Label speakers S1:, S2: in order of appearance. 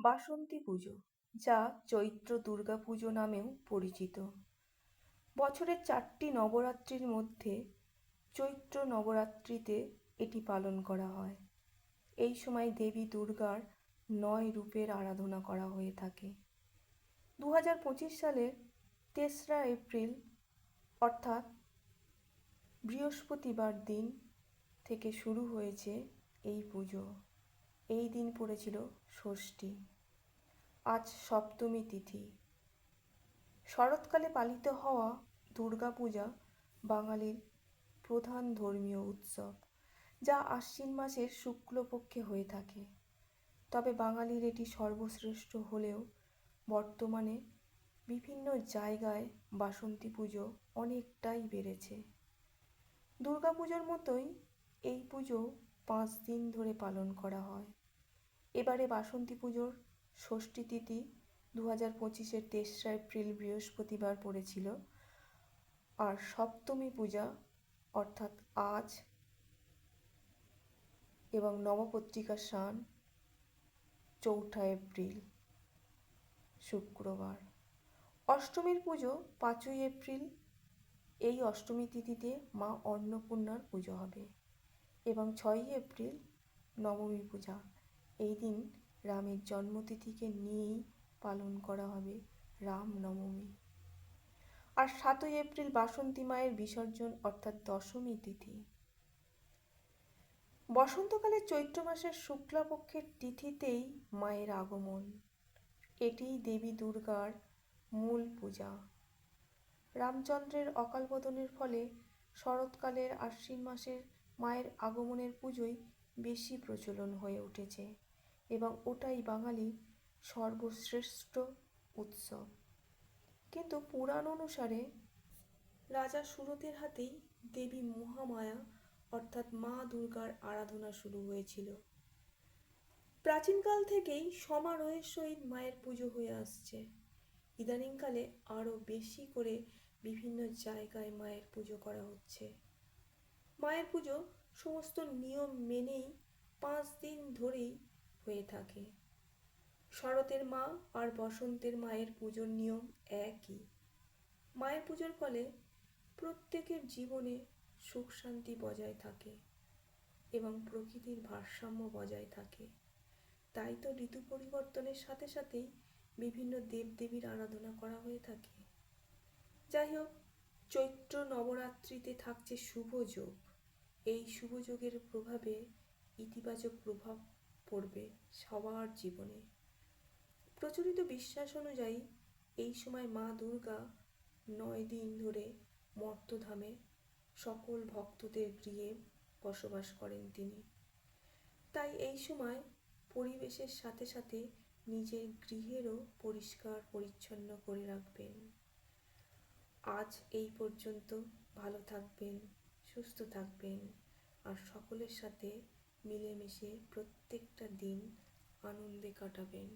S1: বাসন্তী পুজো, যা চৈত্র দুর্গা পুজো নামেও পরিচিত, বছরের 4টি নবরাত্রির মধ্যে চৈত্র নবরাত্রিতে এটি পালন করা হয়। এই সময় দেবী দুর্গার 9 রূপের আরাধনা করা হয়ে থাকে। 2025 সালের 3রা এপ্রিল অর্থাৎ বৃহস্পতিবার দিন থেকে শুরু হয়েছে এই পুজো। এই দিন পড়েছিল ষষ্ঠী। আজ সপ্তমী তিথি। শরৎকালে পালিত হওয়া দুর্গাপূজা বাঙালির প্রধান ধর্মীয় উৎসব, যা আশ্বিন মাসের শুক্লপক্ষে হয়ে থাকে। তবে বাঙালির এটি সর্বশ্রেষ্ঠ হলেও বর্তমানে বিভিন্ন জায়গায় বাসন্তী পুজো অনেকটাই বেড়েছে। দুর্গাপুজোর মতোই এই পুজো 5 দিন ধরে পালন করা হয়। এবারে বাসন্তী পুজোর ষষ্ঠী তিথি 2025-এর 3রা এপ্রিল বৃহস্পতিবার পড়েছিল, আর সপ্তমী পূজা অর্থাৎ আজ এবং নবপত্রিকা স্নান 4ঠা এপ্রিল শুক্রবার। অষ্টমীর পুজো 5ই এপ্রিল। এই অষ্টমী তিথিতে মা অন্নপূর্ণার পুজো হবে এবং 6ই এপ্রিল নবমী পূজা। এই দিন রামের জন্মতিথিকে নিয়েই পালন করা হবে রামনবমী। আর 7ই এপ্রিল বাসন্তী মায়ের বিসর্জন অর্থাৎ দশমী তিথি। বসন্তকালে চৈত্র মাসের শুক্লাপক্ষের তিথিতেই মায়ের আগমন। এটিই দেবী দুর্গার মূল পূজা। রামচন্দ্রের অকালবোধনের ফলে শরৎকালের আশ্বিন মাসের মায়ের আগমনের পুজোই বেশি প্রচলন হয়ে উঠেছে এবং ওটাই বাঙালির সর্বশ্রেষ্ঠ উৎসব। কিন্তু পুরাণ অনুসারে রাজা সুরথের হাতেই দেবী মহামায়া অর্থাৎ মা দুর্গার আরাধনা শুরু হয়েছিল। প্রাচীনকাল থেকেই সমারোহের সহিত মায়ের পুজো হয়ে আসছে। ইদানিংকালে আরও বেশি করে বিভিন্ন জায়গায় মায়ের পুজো করা হচ্ছে। মায়ের পুজো সমস্ত নিয়ম মেনেই 5 দিন ধরেই হয়ে থাকে। শরতের মা আর বসন্তের মায়ের পুজোর নিয়ম একই। মায়ের পুজোর ফলে প্রত্যেকের জীবনে সুখ শান্তি বজায় থাকে এবং প্রকৃতির ভারসাম্য বজায় থাকে। তাই তো ঋতু পরিবর্তনের সাথে সাথেই বিভিন্ন দেবদেবীর আরাধনা করা হয়ে থাকে। যাই হোক, চৈত্র নবরাত্রিতে থাকছে শুভ যোগ। এই শুভ যোগের প্রভাবে ইতিবাচক প্রভাব পড়বে সবার জীবনে। প্রচলিত বিশ্বাস অনুযায়ী এই সময় মা দুর্গা 9 দিন ধরে মর্তধামে সকল ভক্তদের গৃহে বসবাস করেন তিনি। তাই এই সময় পরিবেশের সাথে সাথে নিজের গৃহেরও পরিষ্কার পরিচ্ছন্ন করে রাখবেন। আজ এই পর্যন্ত। ভালো থাকবেন, সুস্থ থাকবেন আর সকলের সাথে মিলেমিশে প্রত্যেকটা দিন আনন্দে কাটাবেন।